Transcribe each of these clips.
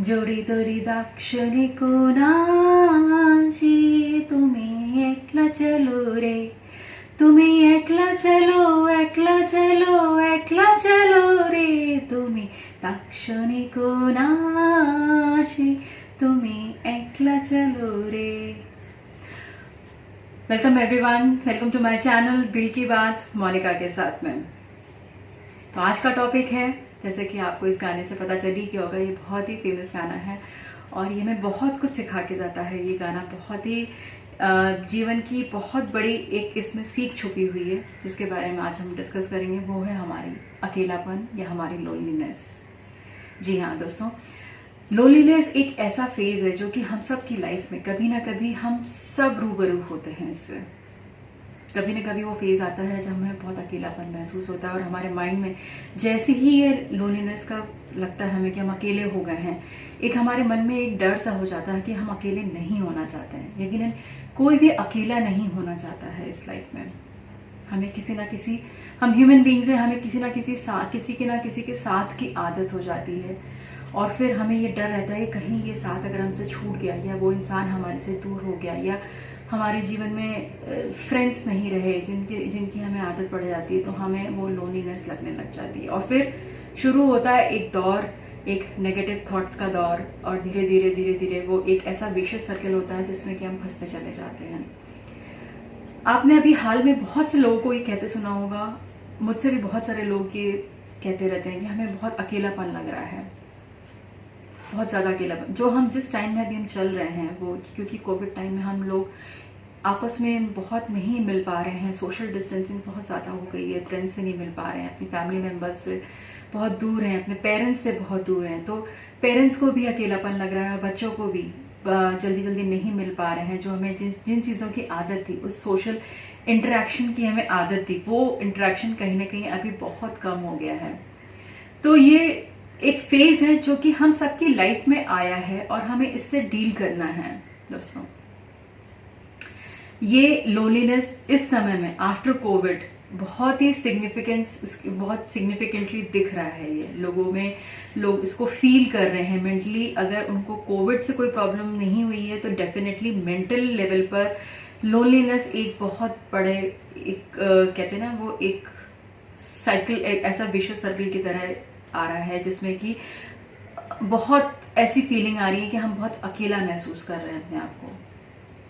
জড়ি তরি দাক্ষণিকো নাচি তুমি একলা চলো রে, তুমি একলা চলো একলা চলো একলা চলো রে, তুমি দাক্ষণিকো নাচি তুমি একলা চলো রে। Welcome everyone, welcome to my channel दिल की बात मोनिका के साथ में। तो आज का टॉपिक है, जैसे कि आपको इस गाने से पता चली कि होगा, ये बहुत ही फेमस गाना है और ये हमें बहुत कुछ सिखा के जाता है। ये गाना बहुत ही जीवन की बहुत बड़ी एक इसमें सीख छुपी हुई है, जिसके बारे में आज हम डिस्कस करेंगे। वो है हमारी अकेलापन या हमारी लोनलीनेस। जी हाँ दोस्तों, लोनलीनेस एक ऐसा फेज है जो कि हम सब की लाइफ में कभी ना कभी हम सब रूबरू होते हैं इससे। कभी ना कभी वो फेज आता है जब हमें बहुत अकेलापन महसूस होता है और हमारे माइंड में जैसे ही ये लोनलीनेस का लगता है हमें कि हम अकेले हो गए हैं, एक हमारे मन में एक डर सा हो जाता है कि हम अकेले नहीं होना चाहते हैं। यकीनन कोई भी अकेला नहीं होना चाहता है इस लाइफ में। हमें किसी ना किसी, हम ह्यूमन बींग्स हैं, हमें किसी ना किसी के साथ की आदत हो जाती है और फिर हमें ये डर रहता है कि कहीं ये साथ अगर हमसे छूट गया या वो इंसान हमारे से दूर हो गया या हमारे जीवन में फ्रेंड्स नहीं रहे जिनकी हमें आदत पड़ जाती है, तो हमें वो लोनलीनेस लगने लग जाती है। और फिर शुरू होता है एक दौर, एक नेगेटिव थॉट्स का दौर, और धीरे धीरे वो एक ऐसा विशियस सर्कल होता है जिसमें कि हम फंसते चले जाते हैं। आपने अभी हाल में बहुत से लोगों को ये कहते सुना होगा, मुझसे भी बहुत सारे लोग ये कहते रहते हैं कि हमें बहुत अकेलापन लग रहा है, बहुत ज़्यादा अकेलापन। जो हम जिस टाइम में अभी हम चल रहे हैं वो, क्योंकि कोविड टाइम में हम लोग आपस में बहुत नहीं मिल पा रहे हैं, सोशल डिस्टेंसिंग बहुत ज़्यादा हो गई है, फ्रेंड्स से नहीं मिल पा रहे हैं, अपनी फैमिली मेम्बर्स से बहुत दूर हैं, अपने पेरेंट्स से बहुत दूर हैं। तो पेरेंट्स को भी अकेलापन लग रहा है, बच्चों को भी जल्दी नहीं मिल पा रहे हैं। जो हमें जिन चीज़ों की आदत थी, उस सोशल इंटरेक्शन की हमें आदत थी, वो इंटरेक्शन कहीं ना कहीं अभी बहुत कम हो गया है। तो ये एक फेज है जो कि हम सबकी लाइफ में आया है और हमें इससे डील करना है दोस्तों। ये लोनलीनेस इस समय में आफ्टर कोविड बहुत सिग्निफिकेंटली दिख रहा है। ये लोगों में, लोग इसको फील कर रहे हैं मेंटली। अगर उनको कोविड से कोई प्रॉब्लम नहीं हुई है तो डेफिनेटली मेंटल लेवल पर लोनलीनेस एक बहुत बड़े कहते हैं ना, वो एक साइकिल, एक ऐसा विशियस सर्कल की तरह आ रहा है, जिसमें कि बहुत ऐसी फीलिंग आ रही है कि हम बहुत अकेला महसूस कर रहे हैं अपने आप को।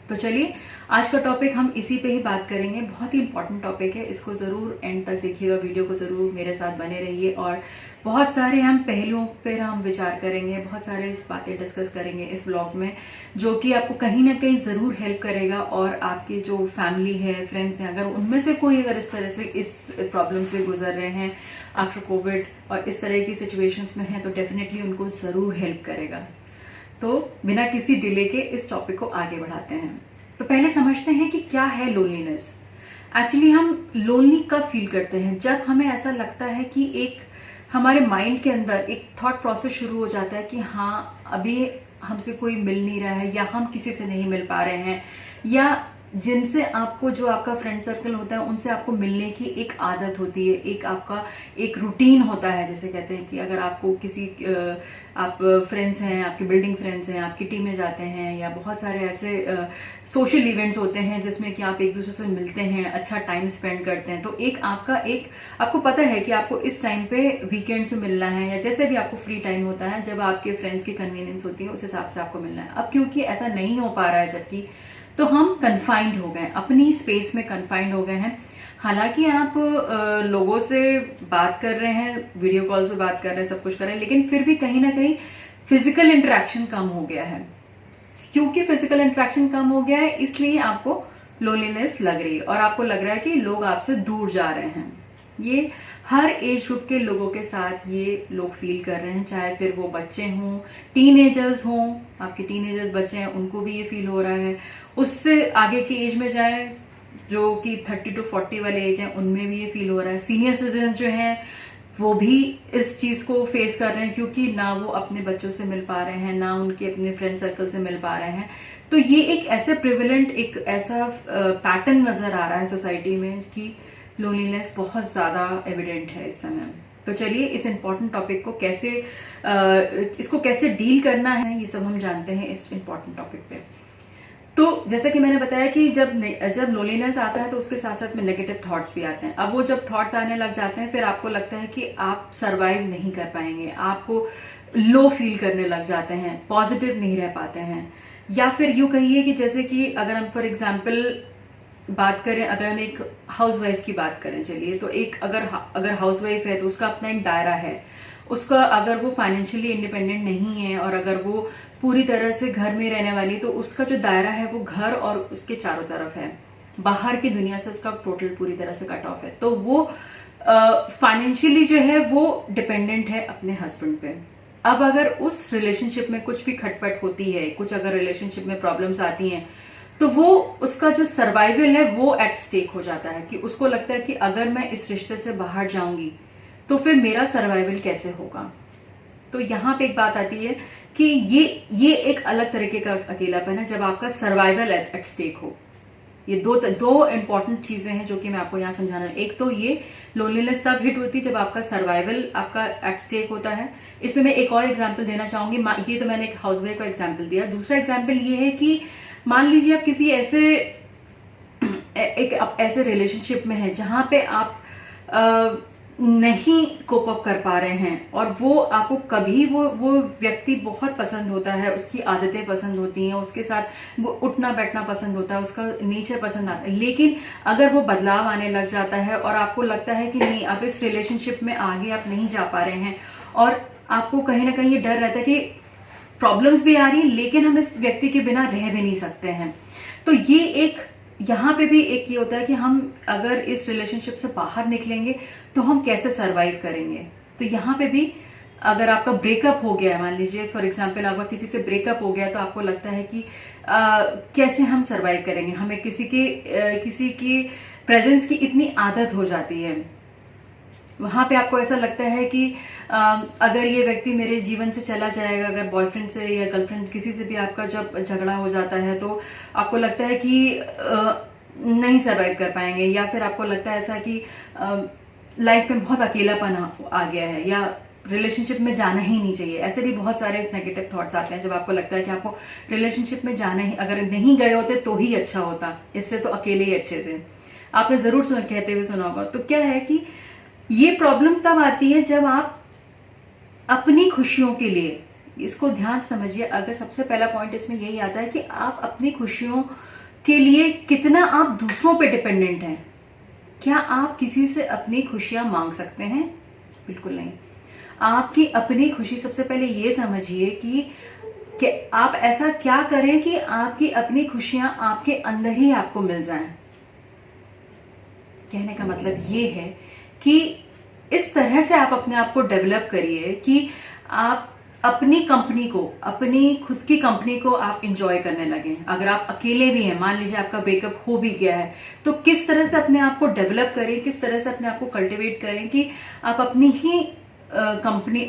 तो चलिए, आज का टॉपिक हम इसी पे ही बात करेंगे। बहुत ही इंपॉर्टेंट टॉपिक है, इसको जरूर एंड तक देखिएगा, वीडियो को जरूर मेरे साथ बने रहिए। और बहुत सारे हम पहलुओं पर हम विचार करेंगे, बहुत सारे बातें डिस्कस करेंगे इस ब्लॉग में, जो कि आपको कहीं ना कहीं जरूर हेल्प करेगा। और आपकी जो फैमिली है, फ्रेंड्स हैं, अगर उनमें से कोई अगर इस तरह से इस प्रॉब्लम से गुजर रहे हैं आफ्टर कोविड और इस तरह की सिचुएशंस में हैं, तो डेफिनेटली उनको जरूर हेल्प करेगा। तो बिना किसी डिले के इस टॉपिक को आगे बढ़ाते हैं। तो पहले समझते हैं कि क्या है लोनलीनेस। एक्चुअली हम लोनली कब फील करते हैं? जब हमें ऐसा लगता है कि एक हमारे माइंड के अंदर एक थॉट प्रोसेस शुरू हो जाता है कि हाँ, अभी हमसे कोई मिल नहीं रहा है, या हम किसी से नहीं मिल पा रहे हैं, या जिनसे आपको, जो आपका फ्रेंड सर्कल होता है, उनसे आपको मिलने की एक आदत होती है, एक आपका एक रूटीन होता है। जैसे कहते हैं कि अगर आपको आप फ्रेंड्स हैं, आपके बिल्डिंग फ्रेंड्स हैं, आप किटी में जाते हैं, या बहुत सारे ऐसे सोशल इवेंट्स होते हैं जिसमें कि आप एक दूसरे से मिलते हैं, अच्छा टाइम स्पेंड करते हैं। तो एक आपको पता है कि आपको इस टाइम पे वीकेंड से मिलना है, या जैसे भी आपको फ्री टाइम होता है, जब आपके फ्रेंड्स की कन्वीनियंस होती है, उस हिसाब से आपको मिलना है। अब क्योंकि ऐसा नहीं हो पा रहा है, जबकि तो हम कन्फाइंड हो गए, अपनी स्पेस में कन्फाइंड हो गए हैं। हालांकि आप लोगों से बात कर रहे हैं, वीडियो कॉल्स पे बात कर रहे हैं, सब कुछ कर रहे हैं, लेकिन फिर भी कहीं ना कहीं फिजिकल इंटरेक्शन कम हो गया है। क्योंकि फिजिकल इंटरेक्शन कम हो गया है, इसलिए आपको लोनलीनेस लग रही है और आपको लग रहा है कि लोग आपसे दूर जा रहे हैं। ये हर एज ग्रुप के लोगों के साथ ये लोग फील कर रहे हैं, चाहे फिर वो बच्चे हों, टीनेजर्स हों, आपके टीनेजर्स बच्चे हैं, उनको भी ये फील हो रहा है। उससे आगे की एज में जाए, जो कि 30 to 40 वाले एज हैं, उनमें भी ये फील हो रहा है। सीनियर सिटीजन जो हैं वो भी इस चीज को फेस कर रहे हैं, क्योंकि ना वो अपने बच्चों से मिल पा रहे हैं, ना उनके अपने फ्रेंड सर्कल से मिल पा रहे हैं। तो ये एक ऐसे प्रिविलेंट, एक ऐसा पैटर्न नजर आ रहा है सोसाइटी में कि लोनलीनेस बहुत ज्यादा एविडेंट है इस समय। तो चलिए इस इम्पोर्टेंट टॉपिक को इसको कैसे डील करना है, ये सब हम जानते हैं इस इम्पोर्टेंट टॉपिक पे। तो जैसा कि मैंने बताया कि जब लोनलीनेस आता है तो उसके साथ साथ में नेगेटिव थॉट्स भी आते हैं। अब वो जब थॉट्स आने लग जाते हैं, फिर आपको लगता है कि आप सरवाइव नहीं कर पाएंगे, आपको लो फील करने लग जाते हैं, पॉजिटिव नहीं रह पाते हैं। या फिर यूं कहिए कि जैसे कि अगर हम फॉर एग्जाम्पल बात करें, अगर हम एक हाउसवाइफ की बात करें, चलिए, तो एक अगर हाउसवाइफ है तो उसका अपना एक दायरा है, उसका अगर वो फाइनेंशियली इंडिपेंडेंट नहीं है और अगर वो पूरी तरह से घर में रहने वाली, तो उसका जो दायरा है वो घर और उसके चारों तरफ है, बाहर की दुनिया से उसका टोटल पूरी तरह से कट ऑफ है। तो वो फाइनेंशियली जो है वो डिपेंडेंट है अपने हस्बैंड पे। अब अगर उस रिलेशनशिप में कुछ भी खटपट होती है, कुछ अगर रिलेशनशिप में प्रॉब्लम्स आती हैं, तो वो उसका जो सर्वाइवल है वो एट स्टेक हो जाता है कि उसको लगता है कि अगर मैं इस रिश्ते से बाहर जाऊंगी तो फिर मेरा सर्वाइवल कैसे होगा। तो यहाँ पे एक बात आती है कि ये एक अलग तरीके का अकेलापन है जब आपका सर्वाइवल एट स्टेक हो। ये दो इंपॉर्टेंट चीजें हैं जो कि मैं आपको यहाँ समझाना। एक तो ये लोनलीनेस तब हिट होती है जब आपका सर्वाइवल आपका एट स्टेक होता है। इसमें मैं एक और एग्जांपल देना चाहूंगी। ये तो मैंने एक हाउसवाइफ का एग्जांपल दिया। दूसरा एग्जांपल ये है कि मान लीजिए आप किसी ऐसे रिलेशनशिप में है जहां पे आप नहीं कोप अप कर पा रहे हैं और वो आपको कभी वो व्यक्ति बहुत पसंद होता है, उसकी आदतें पसंद होती हैं, उसके साथ वो उठना बैठना पसंद होता है, उसका नेचर पसंद आता है, लेकिन अगर वो बदलाव आने लग जाता है और आपको लगता है कि नहीं, आप इस रिलेशनशिप में आगे आप नहीं जा पा रहे हैं और आपको कहीं ना कहीं ये डर रहता है कि प्रॉब्लम्स भी आ रही हैं लेकिन हम इस व्यक्ति के बिना रह भी नहीं सकते हैं, तो ये एक यहाँ पे भी एक ये होता है कि हम अगर इस रिलेशनशिप से बाहर निकलेंगे तो हम कैसे सरवाइव करेंगे। तो यहाँ पे भी अगर आपका ब्रेकअप हो गया है, मान लीजिए फॉर एग्जांपल आपका किसी से ब्रेकअप हो गया, तो आपको लगता है कि कैसे हम सरवाइव करेंगे, हमें किसी की प्रेजेंस की इतनी आदत हो जाती है। वहां पे आपको ऐसा लगता है कि अगर ये व्यक्ति मेरे जीवन से चला जाएगा, अगर बॉयफ्रेंड से या गर्लफ्रेंड किसी से भी आपका जब झगड़ा हो जाता है तो आपको लगता है कि नहीं सरवाइव कर पाएंगे, या फिर आपको लगता है ऐसा कि लाइफ में बहुत अकेलापन आ गया है या रिलेशनशिप में जाना ही नहीं चाहिए। ऐसे भी बहुत सारे नेगेटिव थॉट्स आते हैं जब आपको लगता है कि आपको रिलेशनशिप में जाना ही, अगर नहीं गए होते तो ही अच्छा होता, इससे तो अकेले ही अच्छे थे। आपने जरूर कहते हुए सुना होगा। तो क्या है कि ये प्रॉब्लम तब आती है जब आप अपनी खुशियों के लिए, इसको ध्यान समझिए, अगर सबसे पहला पॉइंट इसमें यही आता है कि आप अपनी खुशियों के लिए कितना आप दूसरों पे डिपेंडेंट हैं। क्या आप किसी से अपनी खुशियां मांग सकते हैं? बिल्कुल नहीं। आपकी अपनी खुशी, सबसे पहले ये समझिए कि आप ऐसा क्या करें कि आपकी अपनी खुशियां आपके अंदर ही आपको मिल जाएं। कहने का मतलब ये है कि इस तरह से आप अपने आप को डेवलप करिए कि आप अपनी कंपनी को, अपनी खुद की कंपनी को आप इंजॉय करने लगे। अगर आप अकेले भी हैं, मान लीजिए आपका ब्रेकअप हो भी गया है, तो किस तरह से अपने आप को डेवलप करें, किस तरह से अपने आप को कल्टिवेट करें कि आप अपनी ही कंपनी,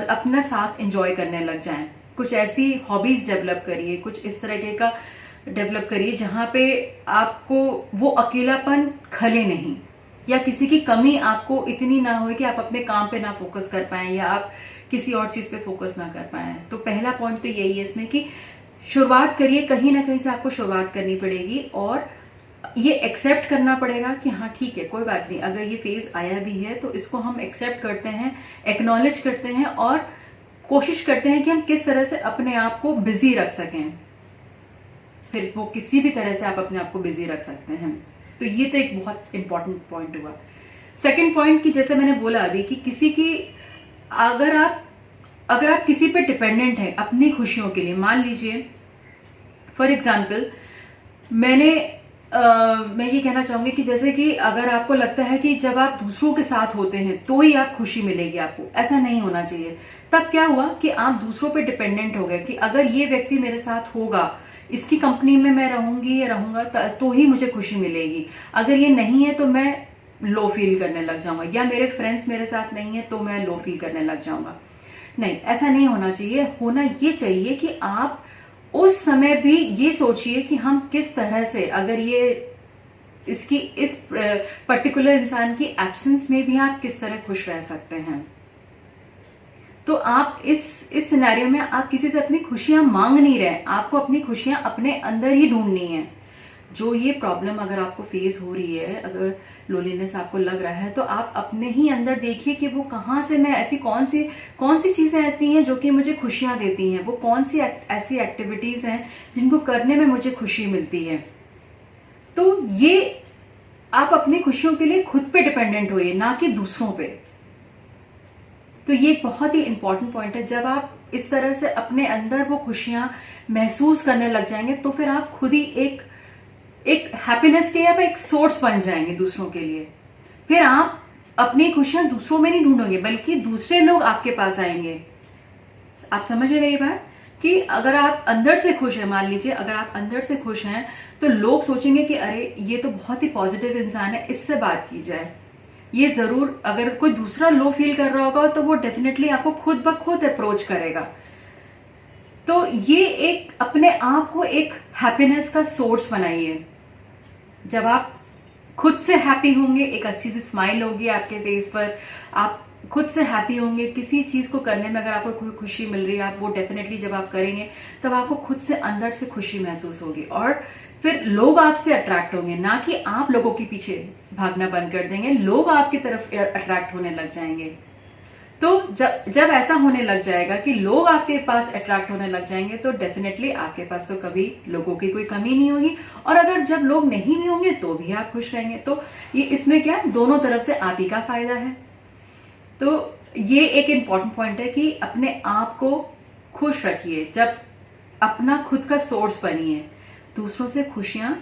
अपना साथ इंजॉय करने लग जाएं। कुछ ऐसी हॉबीज डेवलप करिए, कुछ इस तरह का डेवलप करिए जहां पे आपको वो अकेलापन खले नहीं, या किसी की कमी आपको इतनी ना हो कि आप अपने काम पे ना फोकस कर पाएं या आप किसी और चीज पे फोकस ना कर पाएं। तो पहला पॉइंट तो यही है इसमें कि शुरुआत करिए, कहीं ना कहीं से आपको शुरुआत करनी पड़ेगी और ये एक्सेप्ट करना पड़ेगा कि हाँ ठीक है, कोई बात नहीं, अगर ये फेज आया भी है तो इसको हम एक्सेप्ट करते हैं, एक्नॉलेज करते हैं और कोशिश करते हैं कि हम किस तरह से अपने आप को बिजी रख सकें। फिर वो किसी भी तरह से आप अपने आप को बिजी रख सकते हैं। तो ये तो एक बहुत इंपॉर्टेंट पॉइंट हुआ। सेकंड पॉइंट कि जैसे मैंने बोला अभी कि अगर आप किसी पे डिपेंडेंट हैं अपनी खुशियों के लिए, मान लीजिए फॉर एग्जाम्पल मैं ये कहना चाहूंगी कि जैसे कि अगर आपको लगता है कि जब आप दूसरों के साथ होते हैं तो ही आप खुशी मिलेगी आपको, ऐसा नहीं होना चाहिए। तब क्या हुआ कि आप दूसरों पे डिपेंडेंट हो गए कि अगर ये व्यक्ति मेरे साथ होगा, इसकी कंपनी में मैं रहूंगी या रहूंगा तो ही मुझे खुशी मिलेगी, अगर ये नहीं है तो मैं लो फील करने लग जाऊंगा, या मेरे फ्रेंड्स मेरे साथ नहीं है तो मैं लो फील करने लग जाऊंगा। नहीं, ऐसा नहीं होना चाहिए। होना ये चाहिए कि आप उस समय भी ये सोचिए कि हम किस तरह से, अगर ये इसकी इस पर्टिकुलर इंसान की एब्सेंस में भी आप किस तरह खुश रह सकते हैं। तो आप इस सिनेरियो में आप किसी से अपनी खुशियां मांग नहीं रहे, आपको अपनी खुशियां अपने अंदर ही ढूंढनी है। जो ये प्रॉब्लम अगर आपको फेस हो रही है, अगर लोनलीनेस आपको लग रहा है, तो आप अपने ही अंदर देखिए कि वो कहाँ से, मैं ऐसी कौन सी चीजें ऐसी हैं जो कि मुझे खुशियां देती हैं, वो कौन सी ऐसी एक्टिविटीज हैं जिनको करने में मुझे खुशी मिलती है। तो ये आप अपनी खुशियों के लिए खुद पे डिपेंडेंट होइए, ना कि दूसरों पे। तो ये एक बहुत ही इंपॉर्टेंट पॉइंट है। जब आप इस तरह से अपने अंदर वो खुशियां महसूस करने लग जाएंगे तो फिर आप खुद ही एक हैप्पीनेस के आप एक सोर्स बन जाएंगे दूसरों के लिए। फिर आप अपनी खुशियां दूसरों में नहीं ढूंढोगे, बल्कि दूसरे लोग आपके पास आएंगे। आप समझ रहे ये बात कि अगर आप अंदर से खुश हैं, मान लीजिए अगर आप अंदर से खुश हैं, तो लोग सोचेंगे कि अरे ये तो बहुत ही पॉजिटिव इंसान है, इससे बात की जाए। ये जरूर, अगर कोई दूसरा लो फील कर रहा होगा तो वो डेफिनेटली आपको खुद ब खुद अप्रोच करेगा। तो ये एक अपने आप को एक हैप्पीनेस का सोर्स बनाइए। जब आप खुद से हैप्पी होंगे, एक अच्छी सी स्माइल होगी आपके फेस पर, आप खुद से हैप्पी होंगे, किसी चीज को करने में अगर आपको कोई खुशी मिल रही है, आप वो डेफिनेटली जब आप करेंगे तब आपको खुद से अंदर से खुशी महसूस होगी, और फिर लोग आपसे अट्रैक्ट होंगे, ना कि आप लोगों के पीछे भागना बंद कर देंगे, लोग आपकी तरफ अट्रैक्ट होने लग जाएंगे। तो जब ऐसा होने लग जाएगा कि लोग आपके पास अट्रैक्ट होने लग जाएंगे, तो डेफिनेटली आपके पास तो कभी लोगों की कोई कमी नहीं होगी, और अगर जब लोग नहीं भी होंगे तो भी आप खुश रहेंगे। तो ये इसमें क्या, दोनों तरफ से आप ही का फायदा है। तो ये एक इंपॉर्टेंट पॉइंट है कि अपने आप को खुश रखिए, जब अपना खुद का सोर्स बनिए, दूसरों से खुशियां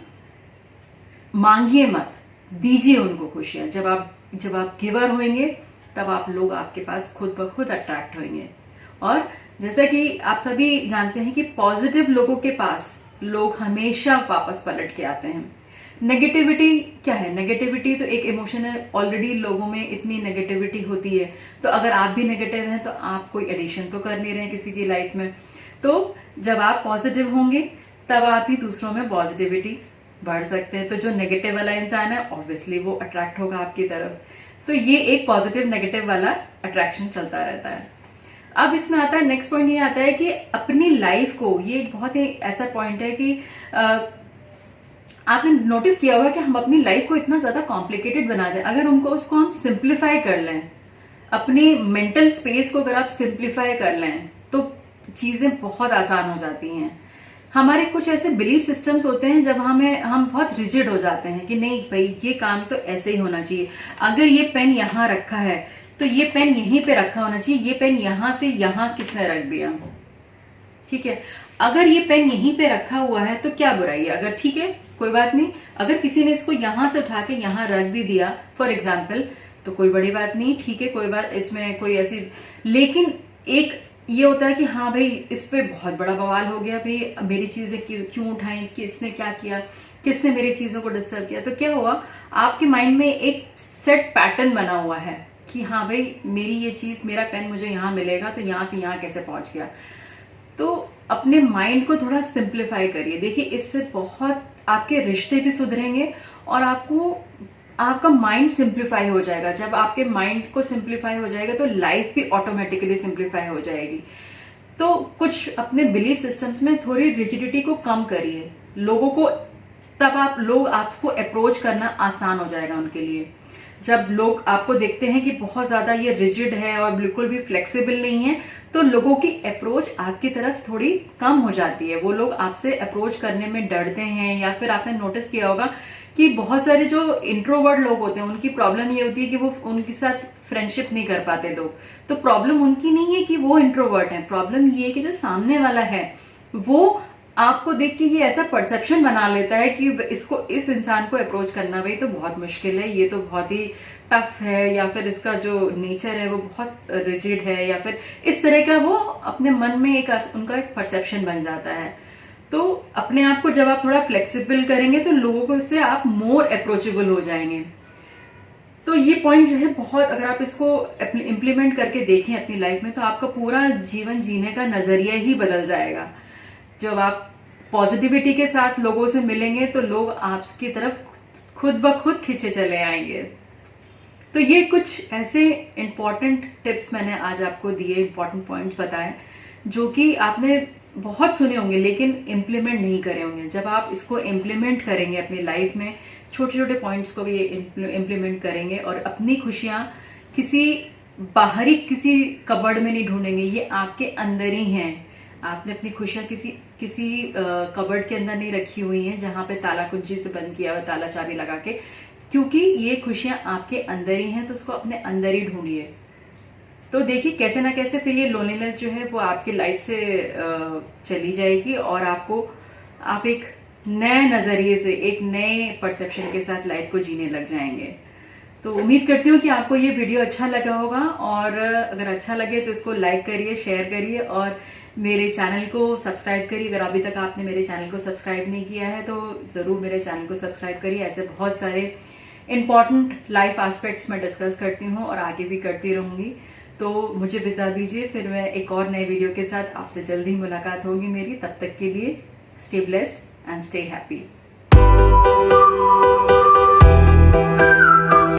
मांगिए मत, दीजिए उनको खुशियां। जब आप गिवर होंगे तब आप लोग आपके पास खुद ब खुद अट्रैक्ट होंगे। और जैसा कि आप सभी जानते हैं कि पॉजिटिव लोगों के पास लोग हमेशा वापस पलट के आते हैं। नेगेटिविटी क्या है, नेगेटिविटी तो एक इमोशन है, ऑलरेडी लोगों में इतनी नेगेटिविटी होती है, तो अगर आप भी नेगेटिव हैं तो आप कोई एडिशन तो कर नहीं रहे हैं किसी की लाइफ में। तो जब आप पॉजिटिव होंगे तब आप ही दूसरों में पॉजिटिविटी बढ़ सकते हैं। तो जो नेगेटिव वाला इंसान है ऑब्वियसली वो अट्रैक्ट होगा आपकी तरफ। तो ये एक पॉजिटिव नेगेटिव वाला अट्रैक्शन चलता रहता है। अब इसमें आता है नेक्स्ट पॉइंट, ये आता है कि अपनी लाइफ को, ये एक बहुत ही ऐसा पॉइंट है कि आपने नोटिस किया होगा कि हम अपनी लाइफ को इतना ज्यादा कॉम्प्लिकेटेड बना दें। अगर उसको हम सिंप्लीफाई कर लें, अपनी मेंटल स्पेस को अगर आप सिंप्लीफाई कर लें तो चीजें बहुत आसान हो जाती हैं। हमारे कुछ ऐसे बिलीफ सिस्टम्स होते हैं जब हम बहुत रिजिड हो जाते हैं कि नहीं भाई ये काम तो ऐसे ही होना चाहिए, अगर ये पेन यहाँ रखा है तो ये पेन यहीं पे रखा होना चाहिए, ये पेन यहां से यहां किसने रख दिया, ठीक है, अगर ये पेन यहीं पे रखा हुआ है तो क्या बुराई है, अगर ठीक है कोई बात नहीं, अगर किसी ने इसको यहां से उठा के यहां रख भी दिया फॉर एग्जाम्पल तो कोई बड़ी बात नहीं, ठीक है, कोई बात इसमें कोई ऐसी, लेकिन एक ये होता है कि हाँ भाई इस पे बहुत बड़ा बवाल हो गया, भाई मेरी चीजें क्यों उठाई, किसने क्या किया, किसने मेरी चीजों को डिस्टर्ब किया। तो क्या हुआ, आपके माइंड में एक सेट पैटर्न बना हुआ है कि हाँ भाई मेरी ये चीज, मेरा पेन मुझे यहाँ मिलेगा तो यहाँ से यहाँ कैसे पहुंच गया। तो अपने माइंड को थोड़ा सिंप्लीफाई करिए, देखिए इससे बहुत आपके रिश्ते भी सुधरेंगे और आपका माइंड सिंप्लीफाई हो जाएगा। जब आपके माइंड को सिंप्लीफाई हो जाएगा तो लाइफ भी ऑटोमेटिकली सिंप्लीफाई हो जाएगी। तो कुछ अपने बिलीफ सिस्टम्स में थोड़ी रिजिडिटी को कम करिए, लोगों को, तब लोग आपको अप्रोच करना आसान हो जाएगा उनके लिए। जब लोग आपको देखते हैं कि बहुत ज्यादा ये रिजिड है और बिल्कुल भी फ्लेक्सिबल नहीं है, तो लोगों की अप्रोच आपकी तरफ थोड़ी कम हो जाती है, वो लोग आपसे अप्रोच करने में डरते हैं। या फिर आपने नोटिस किया होगा कि बहुत सारे जो इंट्रोवर्ट लोग होते हैं उनकी प्रॉब्लम ये होती है कि वो उनके साथ फ्रेंडशिप नहीं कर पाते लोग। तो प्रॉब्लम उनकी नहीं है कि वो इंट्रोवर्ट है, प्रॉब्लम ये है कि जो सामने वाला है वो आपको देख के ये ऐसा परसेप्शन बना लेता है कि इस इंसान को अप्रोच करना भाई तो बहुत मुश्किल है, ये तो बहुत ही टफ है, या फिर इसका जो नेचर है वो बहुत रिजिड है, या फिर इस तरह का वो अपने मन में उनका एक परसेप्शन बन जाता है। तो अपने आप को जब आप थोड़ा फ्लेक्सिबल करेंगे तो लोगों को इससे आप मोर अप्रोचेबल हो जाएंगे। तो ये पॉइंट जो है बहुत, अगर आप इसको इम्प्लीमेंट करके देखें अपनी लाइफ में तो आपका पूरा जीवन जीने का नजरिया ही बदल जाएगा। जब आप पॉजिटिविटी के साथ लोगों से मिलेंगे तो लोग आपकी तरफ खुद ब खुद खींचे चले आएंगे। तो ये कुछ ऐसे इंपॉर्टेंट टिप्स मैंने आज आपको दिए, इंपॉर्टेंट पॉइंट्स बताए जो कि आपने बहुत सुने होंगे लेकिन इम्प्लीमेंट नहीं करे होंगे। जब आप इसको इम्प्लीमेंट करेंगे अपनी लाइफ में, छोटे छोटे पॉइंट्स को भी इम्प्लीमेंट करेंगे और अपनी खुशियां किसी बाहरी किसी कबर्ड में नहीं ढूंढेंगे, ये आपके अंदर ही हैं। आपने अपनी खुशियां किसी कबर्ड के अंदर नहीं रखी हुई हैं जहां पे ताला कुंजी से बंद किया हुआ, ताला चाबी लगा के, क्योंकि ये खुशियां आपके अंदर ही हैं। तो उसको अपने अंदर ही ढूंढिए। तो देखिए कैसे ना कैसे फिर ये लोनलीनेस जो है वो आपकी लाइफ से चली जाएगी और आप एक नए नजरिए से, एक नए परसेप्शन के साथ लाइफ को जीने लग जाएंगे। तो उम्मीद करती हूँ कि आपको ये वीडियो अच्छा लगा होगा, और अगर अच्छा लगे तो इसको लाइक करिए, शेयर करिए और मेरे चैनल को सब्सक्राइब करिए। अगर अभी तक आपने मेरे चैनल को सब्सक्राइब नहीं किया है तो जरूर मेरे चैनल को सब्सक्राइब करिए। ऐसे बहुत सारे इंपॉर्टेंट लाइफ एस्पेक्ट्स मैं डिस्कस करती हूँ और आगे भी करती रहूंगी। तो मुझे बता दीजिए, फिर मैं एक और नए वीडियो के साथ आपसे जल्दी ही मुलाकात होगी मेरी। तब तक के लिए stay blessed and stay happy.